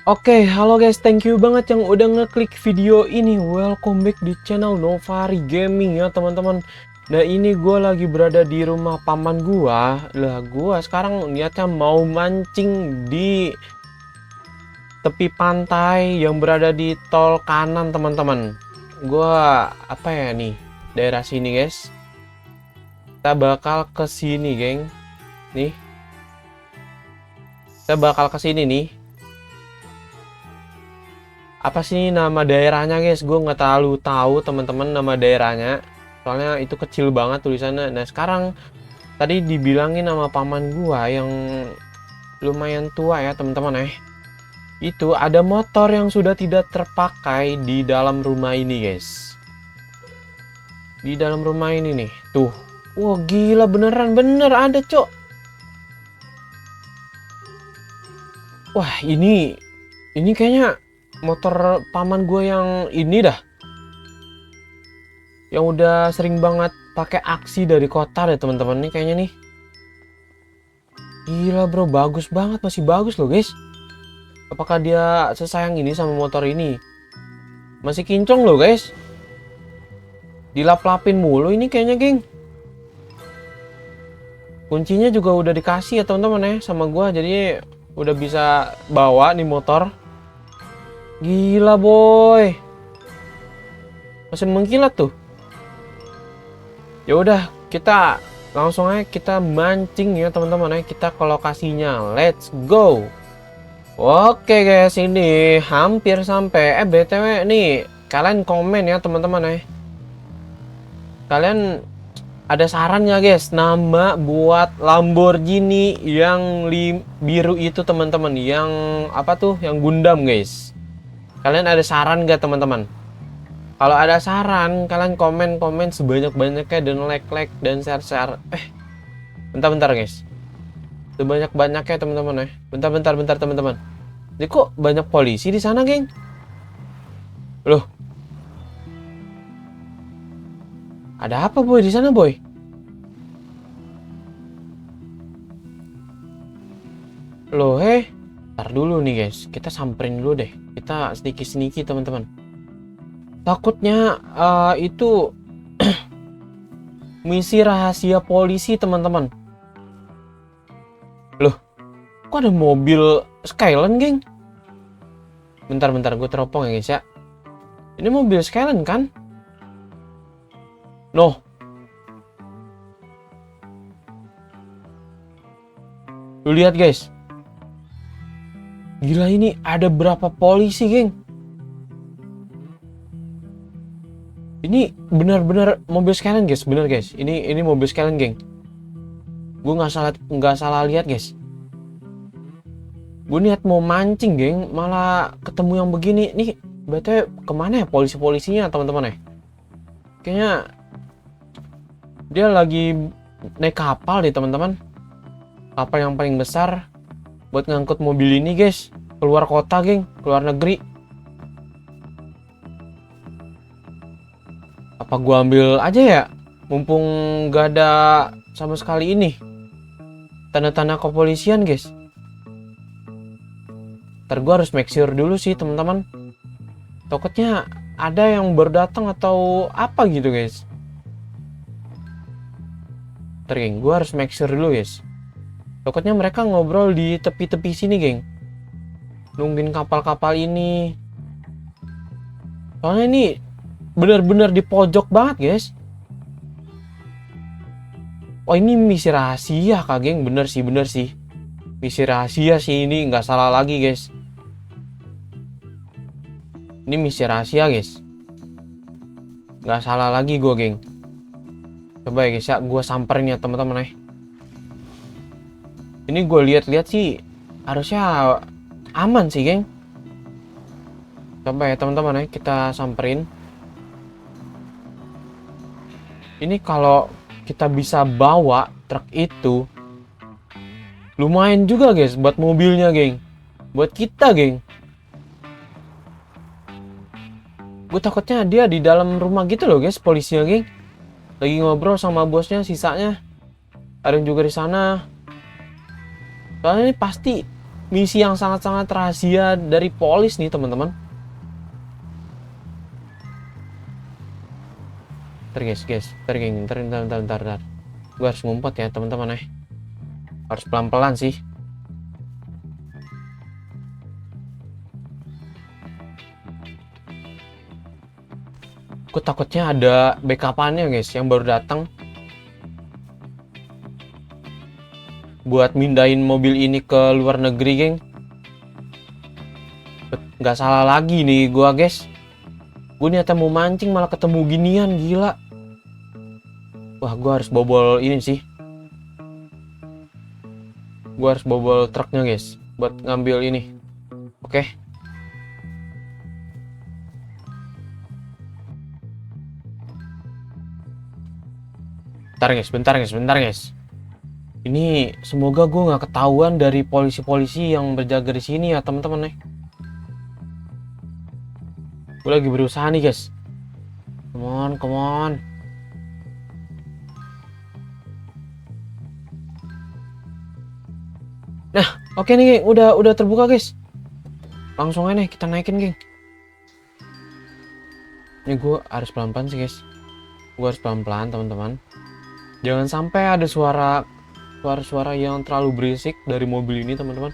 Oke, halo guys, thank you banget yang udah ngeklik video ini. Welcome back di channel Novari Gaming ya teman-teman. Nah ini gue lagi berada di rumah paman gua. Lah gua sekarang niatnya mau mancing di tepi pantai yang berada di tol kanan teman-teman. Gua apa ya nih, daerah sini guys. Kita bakal ke sini geng. Nih, kita bakal ke sini nih. Apa sih nama daerahnya guys, gue nggak terlalu tahu teman-teman nama daerahnya, soalnya itu kecil banget tulisannya. Nah sekarang tadi dibilangin nama paman gua yang lumayan tua ya teman-teman, itu ada motor yang sudah tidak terpakai di dalam rumah ini guys, di dalam rumah ini nih tuh. Wah gila, beneran bener ada cok. Wah ini kayaknya motor paman gue yang ini dah, yang udah sering banget pakai aksi dari kota deh teman-teman nih kayaknya nih. Gila bro, bagus banget, masih bagus loh guys. Apakah dia sesayang ini sama motor ini? Masih kinclong loh guys, dilap-lapin mulu ini kayaknya geng. Kuncinya juga udah dikasih ya teman-teman sama gua, jadi udah bisa bawa nih motor. Gila boy, masih mengkilat tuh. Ya udah, kita langsung aja kita mancing ya teman-teman kita ke lokasinya. Let's go. Oke guys, ini hampir sampai. BTW nih, kalian komen ya teman-teman Kalian ada saran nggak guys nama buat Lamborghini yang biru itu teman-teman? Yang apa tuh? Yang Gundam guys. Kalian ada saran nggak teman-teman? Kalau ada saran, kalian komen sebanyak-banyaknya dan like dan share. Bentar guys. Sebanyak-banyaknya teman-teman Bentar teman-teman. Jadi kok banyak polisi di sana, geng? Loh. Ada apa boy di sana, boy? Loh, ntar dulu nih guys. Kita samperin dulu deh. Kita sneaky teman-teman. Takutnya itu misi rahasia polisi teman-teman. Loh, kok ada mobil Skyline geng? Bentar gue teropong ya guys ya. Ini mobil Skyline kan? Noh, lu lihat guys. Gila, ini ada berapa polisi geng? Ini benar-benar mobil Skyline guys, bener guys. Ini mobil Skyline geng. Gue nggak salah lihat guys. Gue niat mau mancing geng, malah ketemu yang begini. Nih, BTW kemana ya polisinya teman-teman Kayaknya dia lagi naik kapal deh teman-teman. Kapal yang paling besar buat ngangkut mobil ini guys. Keluar kota geng, keluar negeri. Apa gua ambil aja ya? Mumpung gak ada sama sekali ini tanda-tanda kepolisian guys. Ntar gua harus make sure dulu sih teman-teman. Takutnya ada yang berdatang atau apa gitu guys. Ntar geng, gua harus make sure dulu guys. Takutnya mereka ngobrol di tepi-tepi sini geng, nungguin kapal-kapal ini. Soalnya ini bener-bener di pojok banget guys. Oh ini misi rahasia kak geng, bener sih. Misi rahasia sih ini, nggak salah lagi guys. Ini misi rahasia guys, nggak salah lagi gue geng. Coba ya guys ya, gue samperin ya teman-teman Ini gue lihat-lihat sih harusnya aman sih geng. Coba ya teman-teman kita samperin. Ini kalau kita bisa bawa truk itu lumayan juga guys buat mobilnya geng, buat kita geng. Gue takutnya dia di dalam rumah gitu loh guys, polisinya geng. Lagi ngobrol sama bosnya, sisanya ada yang juga di sana. Soalnya ini pasti misi yang sangat-sangat rahasia dari polis nih teman-teman. Ntar guys, ntar geng, ntar. Gue harus ngumpet ya teman-teman. Harus pelan-pelan sih. Gue takutnya ada backup-annya guys yang baru datang buat mindahin mobil ini ke luar negeri, geng. Nggak salah lagi nih gua, guys. Gue niatnya mau mancing malah ketemu ginian, gila. Wah, gua harus bobol ini sih. Gua harus bobol truknya, guys, buat ngambil ini. Oke. Bentar guys. Ini semoga gue nggak ketahuan dari polisi-polisi yang berjaga di sini ya teman-teman nih. Gue lagi berusaha nih guys. Come on. Nah, oke nih, geng. Udah terbuka guys. Langsung aja nih kita naikin, geng. Ini gue harus pelan-pelan sih guys. Gue harus pelan-pelan teman-teman. Jangan sampai ada suara yang terlalu berisik dari mobil ini teman-teman.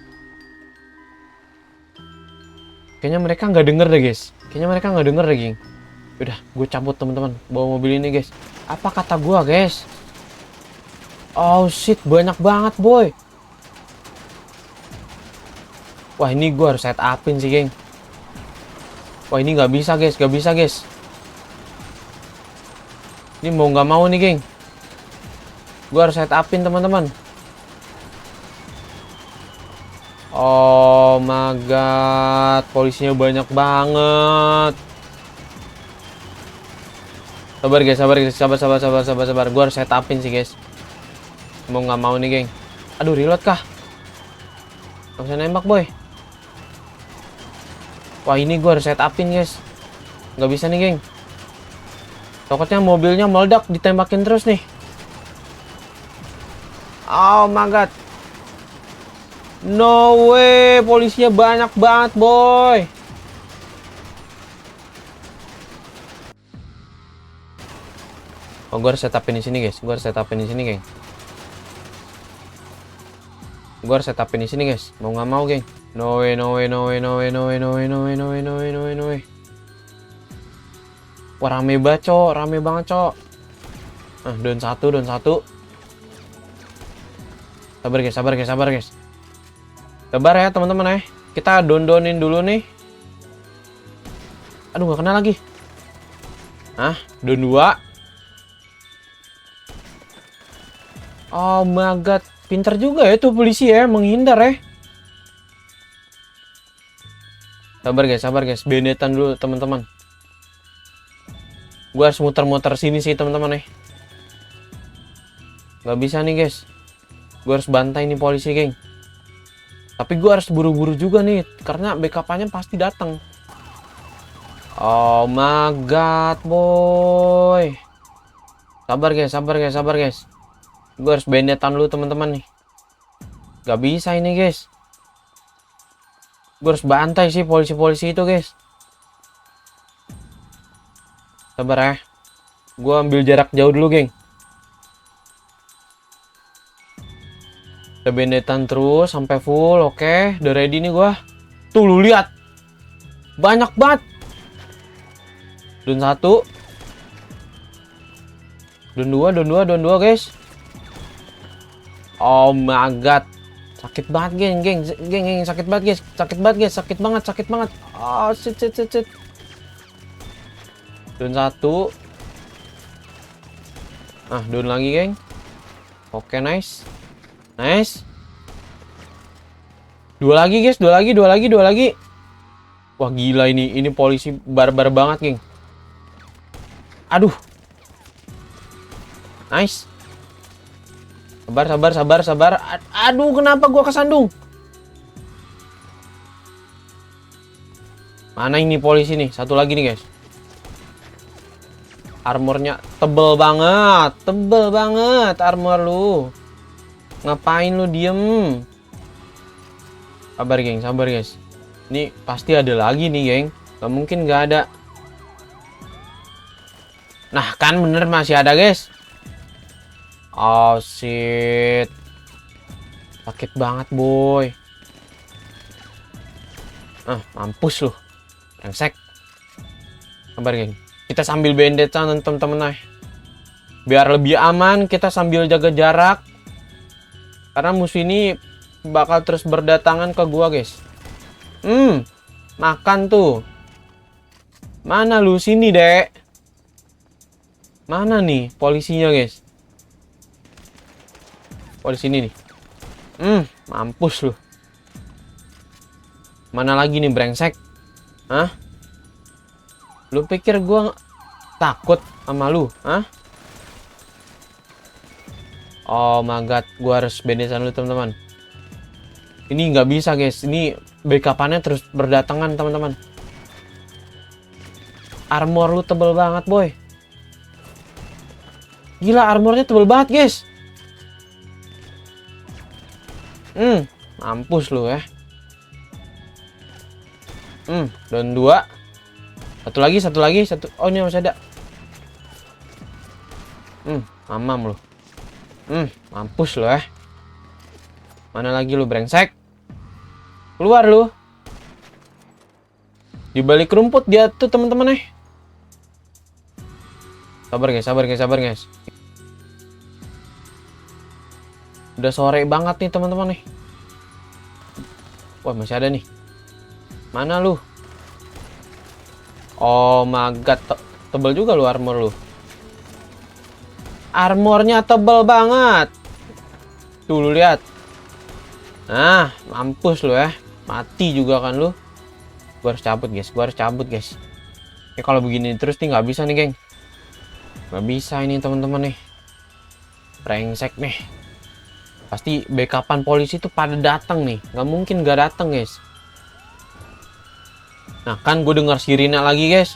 Kayaknya mereka nggak denger deh guys. Geng. Udah, gue cabut teman-teman bawa mobil ini guys. Apa kata gue guys? Oh shit, banyak banget boy. Wah, ini gue harus set upin sih geng. Wah, ini nggak bisa guys. Ini mau nggak mau nih geng. Gue harus set upin teman-teman. Oh my god, polisinya banyak banget. Sabar guys. Gue harus set upin sih guys. Mau nggak mau nih geng. Aduh, reload kah? Gak bisa nembak boy. Wah, ini gue harus set upin guys. Nggak bisa nih geng. Takutnya mobilnya meledak ditembakin terus nih. Oh my god. No way, polisinya banyak banget boy. Oh, gue harus setupin di sini guys. Geng. Gue harus setupin di sini guys. Mau nggak mau geng. No way. Wah, rame banget cok. Nah, down satu. Sabar guys. Sabar ya teman-teman ya. Kita down-downin dulu nih. Aduh, nggak kena lagi. Nah, down 2. Oh my god, pinter juga ya tuh polisi ya, menghindar ya. Sabar guys. Benetan dulu teman-teman. Gue harus muter-muter sini sih teman-teman ya. Gak bisa nih guys. Gue harus bantai nih polisi geng. Tapi gue harus buru-buru juga nih, karena backup-nya pasti datang. Oh my god boy. Sabar guys. Gue harus bandetan dulu teman-teman nih. Gak bisa ini guys. Gue harus bantai sih polisi-polisi itu guys. Sabar ya. Gue ambil jarak jauh dulu geng. Udah bandetan terus sampai full. Oke, udah ready nih gua. Tuh lu lihat. Banyak banget. Down 1. Down 2 guys. Oh my god. Sakit banget geng. Sakit banget. Oh shit. Down 1. Ah, down lagi geng. Oke, nice. Dua lagi guys. Wah gila ini polisi barbar banget geng. Aduh. Nice. Sabar. Aduh, kenapa gua kesandung? Mana ini polisi nih? Satu lagi nih guys. Armornya tebel banget armor lu. Ngapain lu diem? Sabar geng, sabar guys. Ini pasti ada lagi nih geng. Gak mungkin gak ada. Nah kan bener masih ada guys. Oh shit. Sakit banget boy. Mampus lu. Brengsek. Sabar geng. Kita sambil bandagean temen-temen. Biar lebih aman kita sambil jaga jarak. Karena musuh ini bakal terus berdatangan ke gua guys. Makan tuh. Mana lu? Sini dek. Mana nih polisinya guys? Oh di sini nih. Mampus lu. Mana lagi nih brengsek? Hah? Lu pikir gua takut sama lu? Hah? Oh my god, gua harus bandagean lu teman-teman. Ini nggak bisa guys, ini backup-annya terus berdatangan teman-teman. Armor lu tebel banget boy. Gila armornya tebel banget guys. Mampus lu ya. Dan 2. Satu lagi. Oh ini masih ada. Mamam lu. Mampus lu ya. Mana lagi lu brengsek? Keluar lu. Di balik rumput dia tuh teman-teman. Sabar guys. Udah sore banget nih teman-teman nih. Wah masih ada nih. Mana lu? Oh my god, tebel juga lu armor lu. Armornya tebel banget. Tuh lu lihat. Nah, mampus lu ya. Mati juga kan lu. Gua harus cabut guys. Ya kalau begini terus nih nggak bisa nih, geng. Nggak bisa ini teman-teman nih. Brengsek nih. Pasti backupan polisi tuh pada datang nih. Nggak mungkin nggak datang, guys. Nah, kan gue dengar sirine lagi, guys.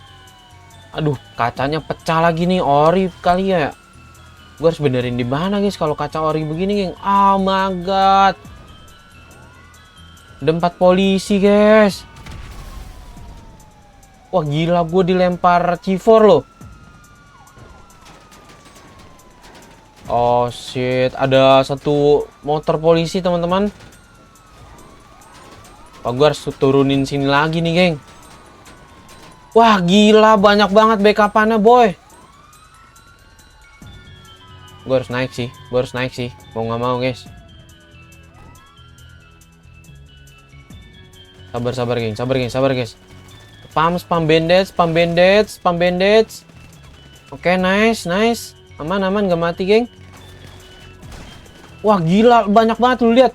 Aduh, kacanya pecah lagi nih, ori kali ya. Gue harus benerin di mana, guys, kalau kaca ori begini, geng. Oh my god. Ada 4 polisi, guys. Wah, gila, gue dilempar C4 loh. Oh shit, ada 1 motor polisi, teman-teman. Wah, gue harus turunin sini lagi nih, geng. Wah, gila, banyak banget backupannya, boy. Gue harus naik sih. Mau nggak mau, guys. Sabar, guys. Spam bandage. Oke, nice. Aman, gak mati, geng. Wah, gila, banyak banget, lu lihat.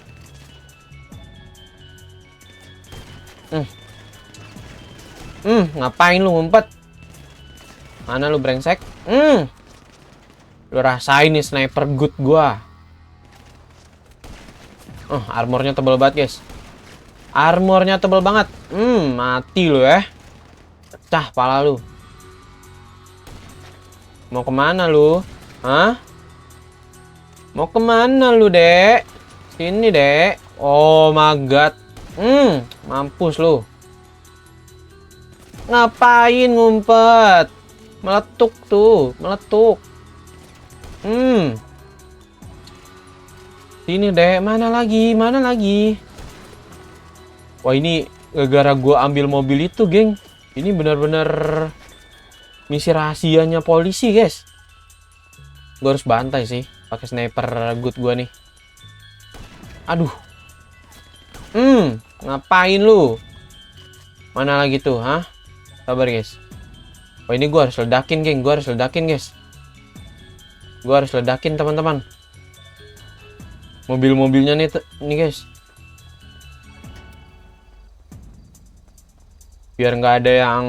Ngapain lu ngumpet? Mana lu brengsek? Lu rasain nih sniper good gua. Armornya tebal banget, guys. Mati lu ya. Pecah pala lu. Mau kemana lu? Hah? Mau kemana lu, dek? Sini, dek. Oh my god. Mampus lu. Ngapain ngumpet? Meletuk tuh, Sini, dek. Mana lagi? Wah, ini gara-gara gua ambil mobil itu, geng. Ini benar-benar misi rahasianya polisi, guys. Gue harus bantai sih pakai sniper good gua nih. Aduh. Ngapain lu? Mana lagi tuh, hah? Sabar, guys. Oh, ini gua harus ledakin, geng. Gua harus ledakin, teman-teman. Mobil-mobilnya nih, guys. Biar nggak ada yang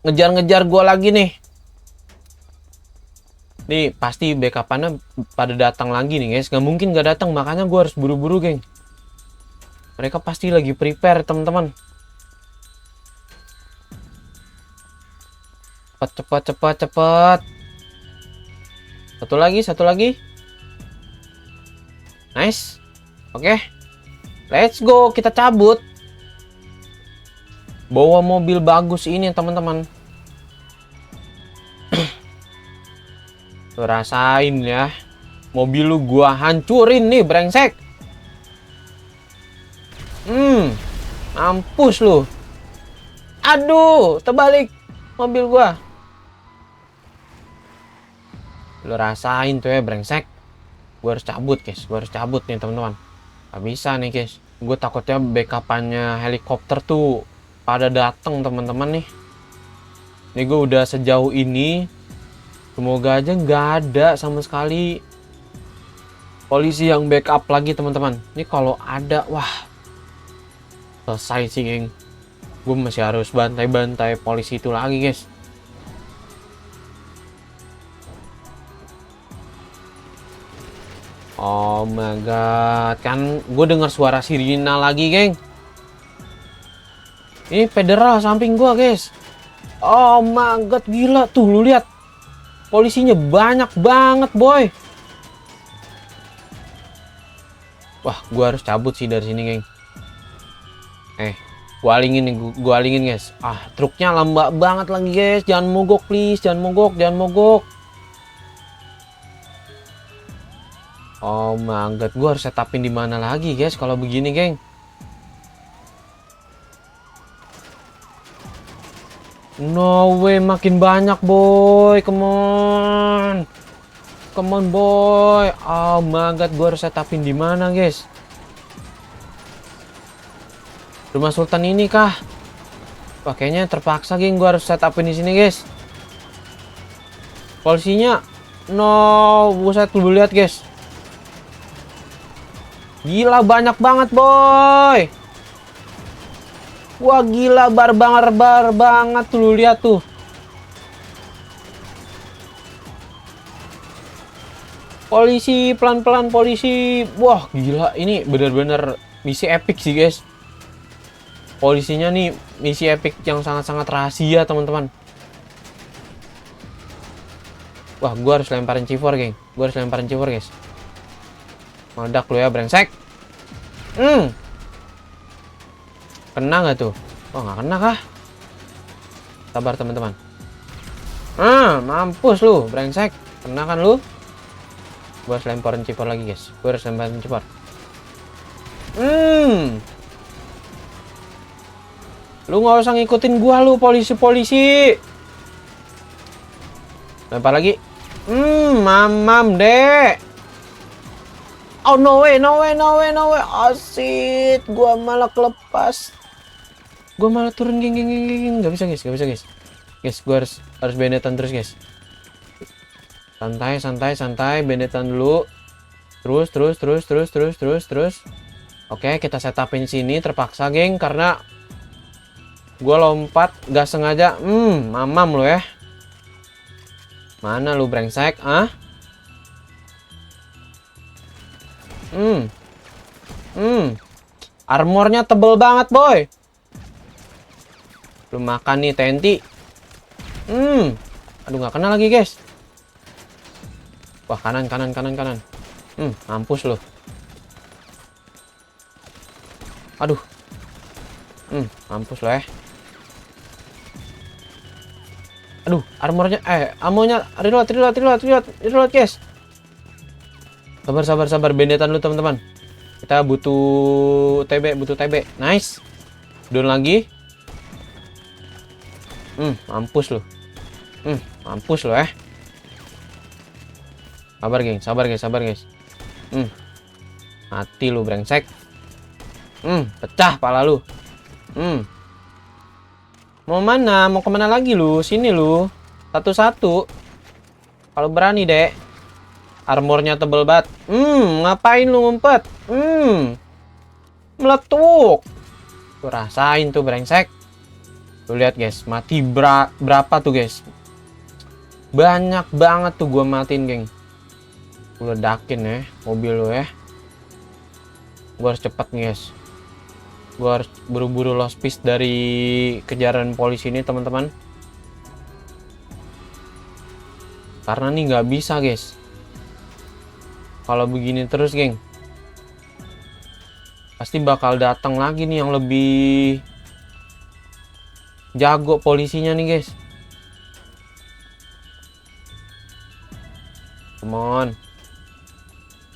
ngejar-ngejar gua lagi nih. Nih pasti backupannya pada datang lagi nih, guys. Nggak mungkin nggak datang, makanya gua harus buru-buru, geng. Mereka pasti lagi prepare, teman-teman. Cepat. Satu lagi. Nice. Oke. Let's go, kita cabut. Bawa mobil bagus ini teman-teman. Tuh rasain ya. Mobil lu gua hancurin nih, brengsek. Mampus lu. Aduh, terbalik mobil gua. Lu rasain tuh ya, brengsek. Gua harus cabut, guys. Gua harus cabut nih, teman-teman. Gak bisa nih, guys. Gue takutnya backupannya helikopter tuh pada datang, teman-teman nih. Ini gue udah sejauh ini. Semoga aja nggak ada sama sekali polisi yang backup lagi, teman-teman. Ini kalau ada, wah, selesai sih, geng. Gue masih harus bantai-bantai polisi itu lagi, guys. Oh my god, kan gue dengar suara sirina lagi, geng. Ini federal samping gue, guys. Oh my god, gila tuh, lu lihat. Polisinya banyak banget, boy. Wah, gua harus cabut sih dari sini, geng. Gua alingin nih, gua alingin, guys. Ah, truknya lambat banget lagi, guys. Jangan mogok, please. Jangan mogok, jangan mogok. Oh my god, gua harus setupin di mana lagi, guys, kalau begini, geng. No way, makin banyak, boy. Come on. Come on, boy. Oh my god, gue harus setupin di mana, guys? Rumah Sultan ini kah? Wah, kayaknya terpaksa, geng. Gue harus setupin di sini, guys. Polisinya, no, buset, lu lihat, guys. Gila, banyak banget, boy. Wah, gila, barbar banget tuh, lu lihat tuh. Polisi, pelan-pelan polisi. Wah, gila, ini bener-bener misi epic sih, guys. Polisinya nih misi epic yang sangat-sangat rahasia, teman-teman. Wah, gua harus lemparin C4, geng. Gua harus lemparin C4, guys. Meledak lu ya, brengsek. Kena nggak tuh? Oh, nggak kena kah? Sabar, teman-teman. Mampus lu, brengsek. Kena kan lu? Gua harus lemparin C4 lagi, guys. Gua harus lemparin C4. Lu nggak usah ngikutin gua, lu polisi-polisi. Lempar lagi. Mamam, dek. Oh, no way, no way, no way, no way. Oh, shit. Gua malah kelepas. Gua malah turun, geng. Gak bisa, guys. Gak bisa, guys. Guys, gua harus bandetan terus, guys. Santai. Bandetan dulu. Terus. Oke, kita setupin sini terpaksa, geng. Karena gue lompat gak sengaja. Mamam lo ya. Mana lu, brengsek? Armornya tebel banget, boy. Lu makan nih, TNT. Aduh, gak kena lagi, guys. Wah, kanan. Mampus lo. Aduh. Mampus lo ya. Aduh, armornya, amonya, reload, guys. Sabar, bandetan lu, teman-teman. Kita butuh TB. Nice. Down lagi. Mampus lo. Mampus lo ya. Sabar, guys. Mati lu, brengsek. Pecah pala lu. Mau mana? Mau kemana lagi lu? Sini lu. Satu-satu. Kalau berani, dek. Armornya tebel banget. Ngapain lu ngumpet? Meletuk. Tuh, rasain tuh, brengsek. Tuh, lihat, guys. Mati berapa tuh, guys? Banyak banget tuh gua matiin, geng. Gua ledakin ya mobil lu ya. Gua harus cepat nih, guys. Gua harus buru-buru lost piece dari kejaran polisi ini, teman-teman. Karena nih nggak bisa, guys. Kalau begini terus, geng. Pasti bakal datang lagi nih yang lebih jago polisinya nih guys. Come on.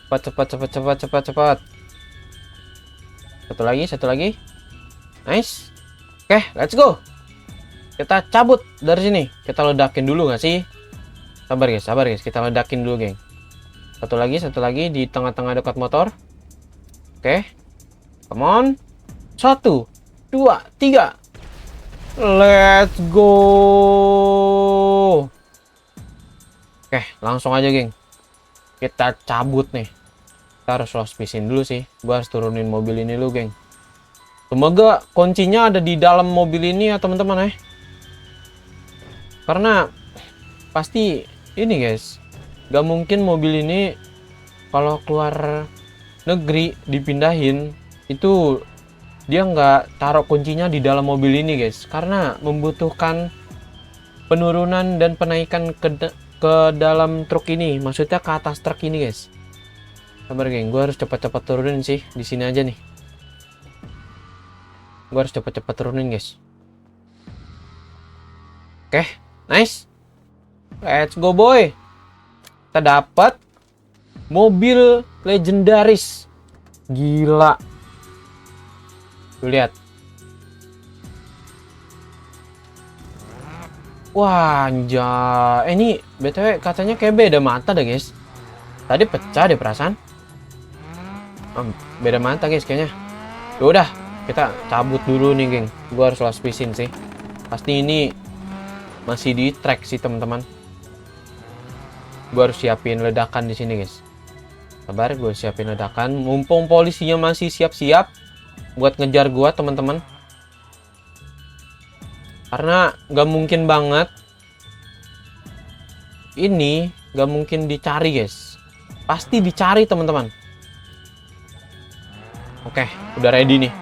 Cepat. Satu lagi. Nice. Oke, let's go. Kita cabut dari sini. Kita ledakin dulu nggak sih? Sabar guys. Kita ledakin dulu, geng. Satu lagi di tengah-tengah dekat motor. Oke. Come on. 1, 2, 3. Let's go. Oke, langsung aja, geng. Kita cabut nih. Kita harus lost pisin dulu sih. Gua harus turunin mobil ini dulu, geng. Semoga kuncinya ada di dalam mobil ini ya, teman-teman ya. Karena pasti ini, guys. Gak mungkin mobil ini kalau keluar negeri dipindahin itu dia nggak taruh kuncinya di dalam mobil ini, guys, karena membutuhkan penurunan dan penaikan ke dalam truk ini, maksudnya ke atas truk ini, guys. Sabar, geng, gue harus cepat-cepat turunin sih di sini aja nih. Gue harus cepat-cepat turunin, guys. Oke, nice. Let's go, boy. Kita dapat mobil legendaris. Gila. Tuh lihat. Wah, anjay. Ini BTW katanya kayak beda mata deh, guys. Tadi pecah deh perasaan. Beda mata, guys, kayaknya. Yaudah, kita cabut dulu nih, geng. Gua harus lost pisin sih. Pasti ini masih di track sih, teman-teman. Gua harus siapin ledakan di sini, guys. Sabar, gue siapin ledakan. Mumpung polisinya masih siap-siap buat ngejar gua, teman-teman. Karena gak mungkin banget ini gak mungkin dicari, guys. Pasti dicari, teman-teman. Oke, udah ready nih.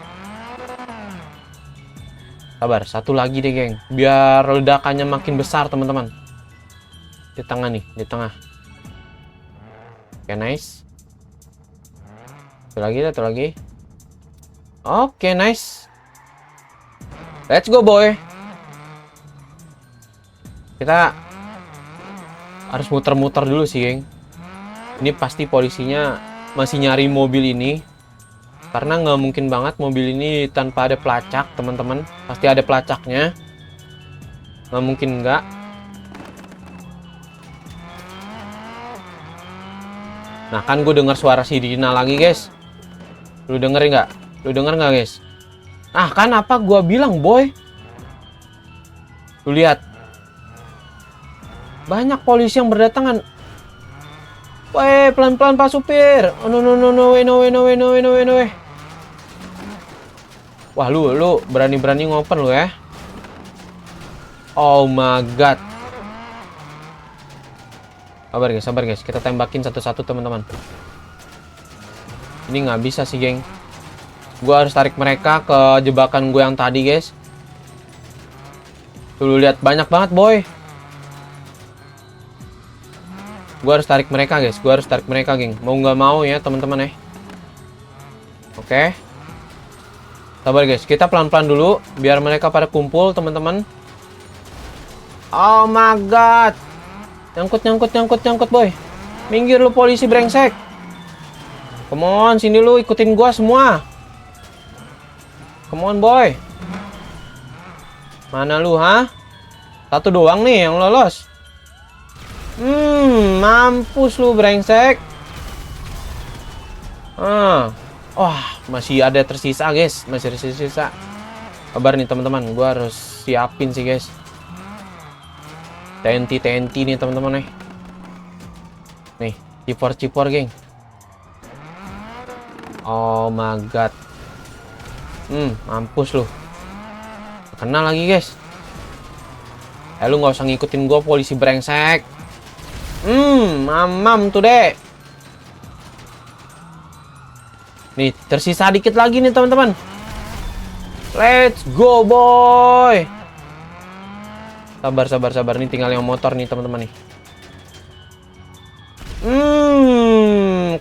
Sabar, satu lagi deh, geng. Biar ledakannya makin besar, teman-teman. Di tengah nih, di tengah. Oke, nice. Satu lagi. Oke, nice. Let's go, boy. Kita harus muter-muter dulu sih, geng. Ini pasti polisinya masih nyari mobil ini. Karena nggak mungkin banget mobil ini tanpa ada pelacak, teman-teman. Pasti ada pelacaknya. Nggak mungkin nggak. Nah, kan gue dengar suara sirina lagi, guys. Lu denger nggak? Lu denger nggak, guys? Ah, kan apa gua bilang, boy? Lu lihat. Banyak polisi yang berdatangan. Weh, pelan-pelan Pak Supir. Oh, no. Wah, lu berani-berani ngopen lu ya. Oh my god. Sabar guys. Kita tembakin satu-satu, teman-teman. Ini nggak bisa sih, geng. Gue harus tarik mereka ke jebakan gue yang tadi, guys. Tuh, lihat banyak banget, boy. Gue harus tarik mereka, guys. Geng. Mau nggak mau ya, teman-teman ya. Oke. Sabar, guys. Kita pelan-pelan dulu biar mereka pada kumpul, teman-teman. Oh my god. Nyangkut, boy. Minggir lu, polisi brengsek. Come on, sini lu, ikutin gua semua. Come on, boy. Mana lu, ha? Satu doang nih yang lolos. Mampus lu, brengsek. Masih ada tersisa, guys. Masih tersisa. Kabar nih, teman-teman. Gua harus siapin sih, guys. TNT nih, teman-teman nih. Nih, cipor, geng. Oh my god. Mampus lu. Kena lagi, guys. Lu nggak usah ngikutin gua, polisi brengsek. Mamam tuh, deh. Nih, tersisa dikit lagi nih, teman-teman. Let's go, boy. Sabar. Nih tinggal yang motor nih, teman-teman nih.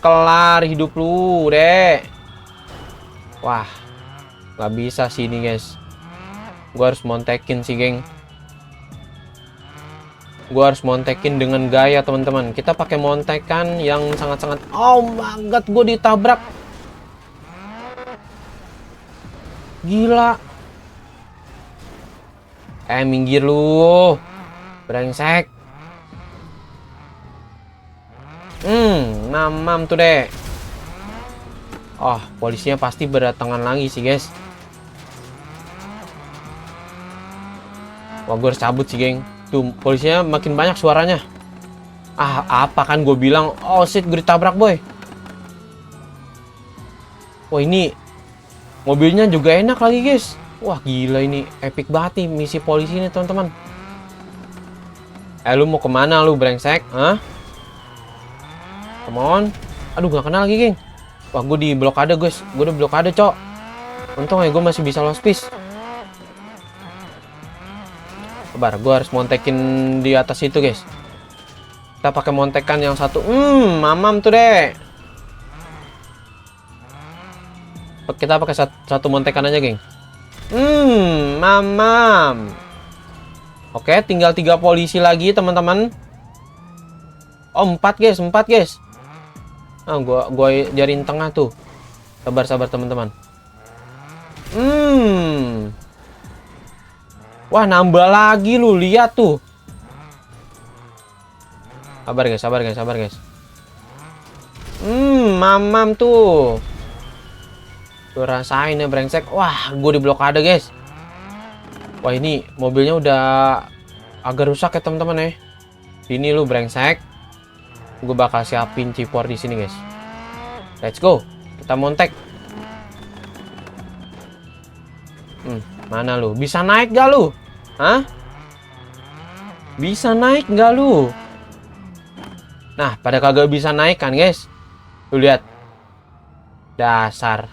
Kelar hidup lu, deh. Wah, nggak bisa sih ini guys. Gua harus montekin sih geng. Gua harus montekin dengan gaya teman-teman. Kita pakai montekan yang sangat-sangat. Oh my god, gue ditabrak. Gila. Minggir lu, brengsek. Mamam tuh deh. Oh, polisinya pasti berdatangan lagi sih guys. Wah, gue harus cabut sih geng. Tuh, polisinya makin banyak suaranya. Apa kan gue bilang. Oh shit, gue ditabrak boy. Wah, ini mobilnya juga enak lagi guys. Wah, gila ini. Epic banget nih misi polisi ini teman-teman. Lu mau kemana lu brengsek? Hah? Come on. Aduh, gak kenal lagi geng. Wah, gue di blokade guys. Gue udah blokade cok. Untung ya gue masih bisa lost piece. Sabar, gue harus montekin di atas itu guys. Kita pakai montekan yang satu. Mamam tuh deh. Kita pakai satu montekan aja geng. Mamam. Oke, tinggal 3 polisi lagi teman-teman. Oh 4 guys, 4 guys. Gua jariin tengah tuh. Sabar teman-teman. Wah, nambah lagi lu, lihat tuh. Sabar guys. Mamam tuh. Tuh rasain ya brengsek. Wah, gue di blokade guys. Wah, ini mobilnya udah agak rusak ya teman-teman ya. Ini lu brengsek. Gue bakal siapin C4 di sini guys. Let's go. Kita montek. Mana lu? Bisa naik gak lu? Hah? Bisa naik gak lu? Nah, pada kagak bisa naik kan guys. Lu lihat. Dasar.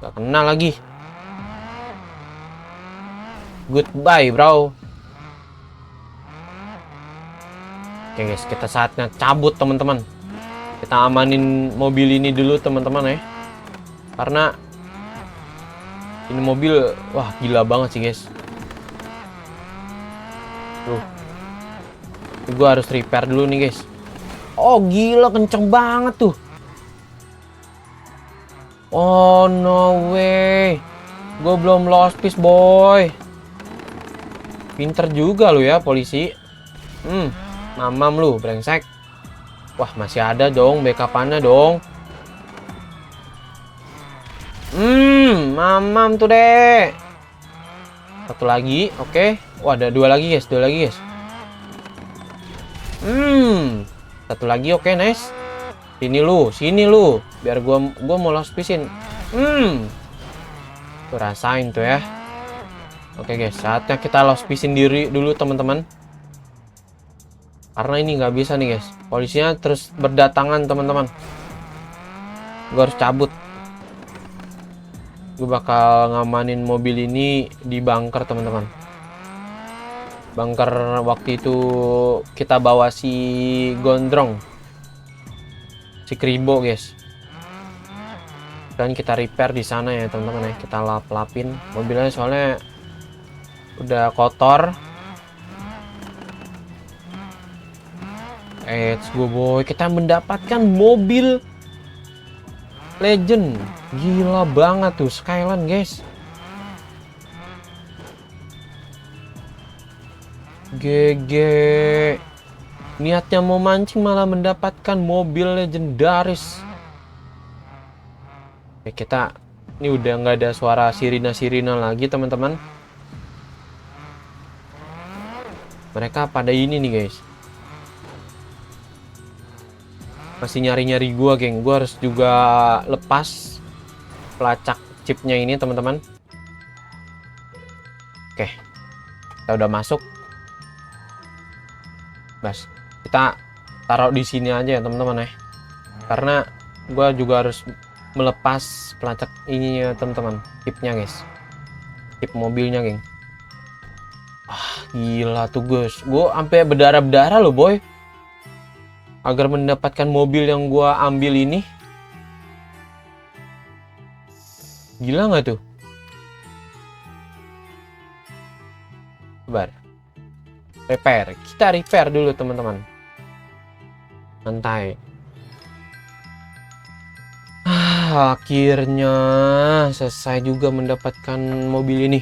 Gak kenal lagi. Goodbye bro. Oke guys, kita saatnya cabut teman-teman. Kita amanin mobil ini dulu teman-teman ya. Karena ini mobil, wah gila banget sih guys. Tuh. Gue harus repair dulu nih guys. Oh gila, kenceng banget tuh. Oh no way. Gue belum lost piece boy. Pinter juga lu ya polisi. Mamam lu brengsek. Wah, masih ada dong backup-annya dong. Mamam tuh deh. Satu lagi, oke. Wah, ada 2 lagi guys, 2 lagi guys. Satu lagi, oke, nice. Sini lu, biar gua mau lost piece-in. Tuh rasain tuh ya. Oke guys, saatnya kita lost piece-in diri dulu teman-teman. Karena ini nggak bisa nih guys. Polisinya terus berdatangan teman-teman. Gue harus cabut. Gue bakal ngamanin mobil ini di bunker teman-teman. Bunker waktu itu kita bawa si Gondrong, si Kribo guys. Dan kita repair di sana ya teman-teman ya. Kita lap-lapin mobilnya soalnya udah kotor. Let's go boy, kita mendapatkan mobil legend. Gila banget tuh Skyline guys. GG. Niatnya mau mancing malah mendapatkan mobil legendaris. Oke, kita ini udah nggak ada suara sirina lagi teman-teman. Mereka pada ini nih guys. Masih nyari-nyari gua geng. Gua harus juga lepas pelacak chipnya ini teman-teman. Oke, kita udah masuk. Bas, kita taruh di sini aja ya teman-teman ya. Karena gua juga harus melepas pelacak ininya teman-teman, chipnya guys. Chip mobilnya geng. Gila tuh guys. Gua sampai berdarah-darah loh boy. Agar mendapatkan mobil yang gua ambil ini. Gila nggak tuh? Sabar. Repair. Kita repair dulu teman-teman. Santai. Akhirnya selesai juga mendapatkan mobil ini.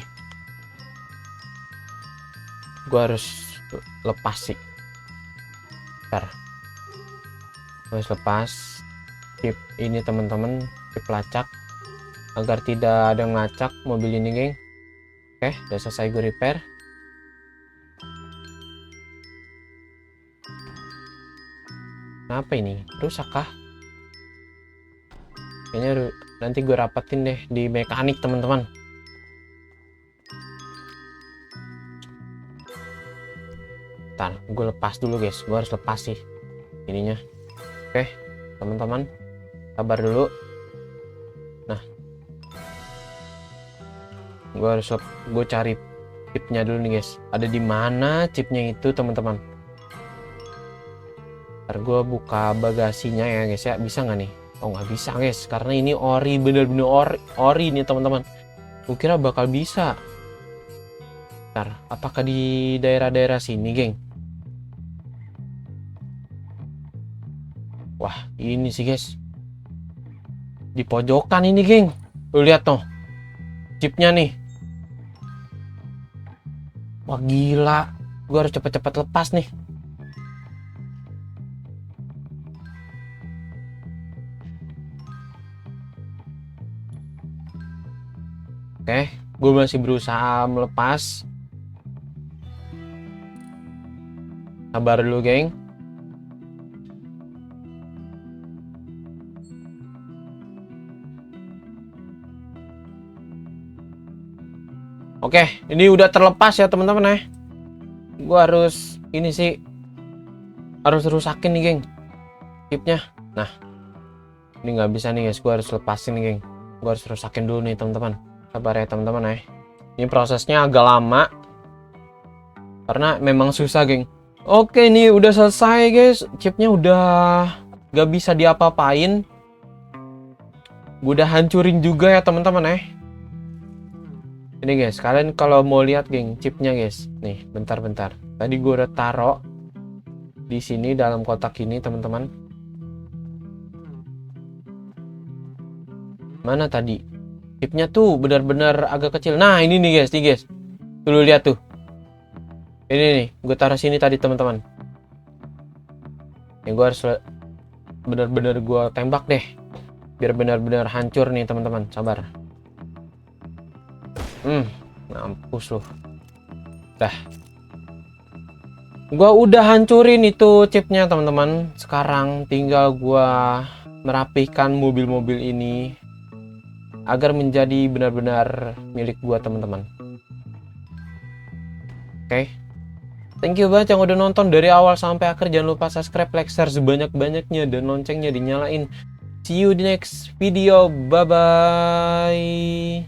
Gua harus lepas sih. Bentar. Harus lepas chip ini teman-teman, chip pelacak, agar tidak ada ngelacak mobil ini, geng. Oke, udah selesai gue repair. Kenapa ini? Rusak kah? Kayaknya nanti gue rapetin deh di mekanik teman-teman. Ntar gue lepas dulu guys, gue harus lepas sih ininya. Oke teman-teman, sabar dulu. Nah, gue cari chipnya dulu nih guys. Ada di mana chipnya itu teman-teman? Ntar gue buka bagasinya ya guys ya. Bisa nggak nih? Oh nggak bisa guys, karena ini ori, bener-bener ori nih teman-teman. Gue kira bakal bisa. Ntar, apakah di daerah-daerah sini geng? Wah ini sih guys, di pojokan ini geng. Lu lihat tuh chipnya nih. Wah gila, gue harus cepet-cepet lepas nih. Oke, gue masih berusaha melepas. Sabar dulu, geng. Oke, ini udah terlepas ya teman-teman ya. Gue harus ini sih, harus rusakin nih, geng, chipnya. Nah, ini nggak bisa nih guys, gue harus lepasin nih, geng. Gue harus rusakin dulu nih teman-teman. Sabar ya teman-teman ya. Ini prosesnya agak lama karena memang susah geng. Oke ini udah selesai guys. Chipnya udah gak bisa diapa-apain. Gue udah hancurin juga ya teman-teman ya. Ini guys, kalian kalau mau lihat geng chipnya guys. Nih bentar-bentar. Tadi gue udah taruh di sini dalam kotak ini teman-teman. Mana tadi? Chipnya tuh benar-benar agak kecil. Nah ini nih guys, Dulu lihat tuh. Ini nih, gue taruh sini tadi teman-teman. Ini gue harus benar-benar gue tembak deh, biar benar-benar hancur nih teman-teman. Sabar. Mampus loh. Dah. Gue udah hancurin itu chipnya teman-teman. Sekarang tinggal gue merapihkan mobil-mobil ini agar menjadi benar-benar milik gua teman-teman. Oke. Thank you banget yang udah nonton dari awal sampai akhir. Jangan lupa subscribe, like, share sebanyak-banyaknya dan loncengnya dinyalain. See you di next video. Bye bye.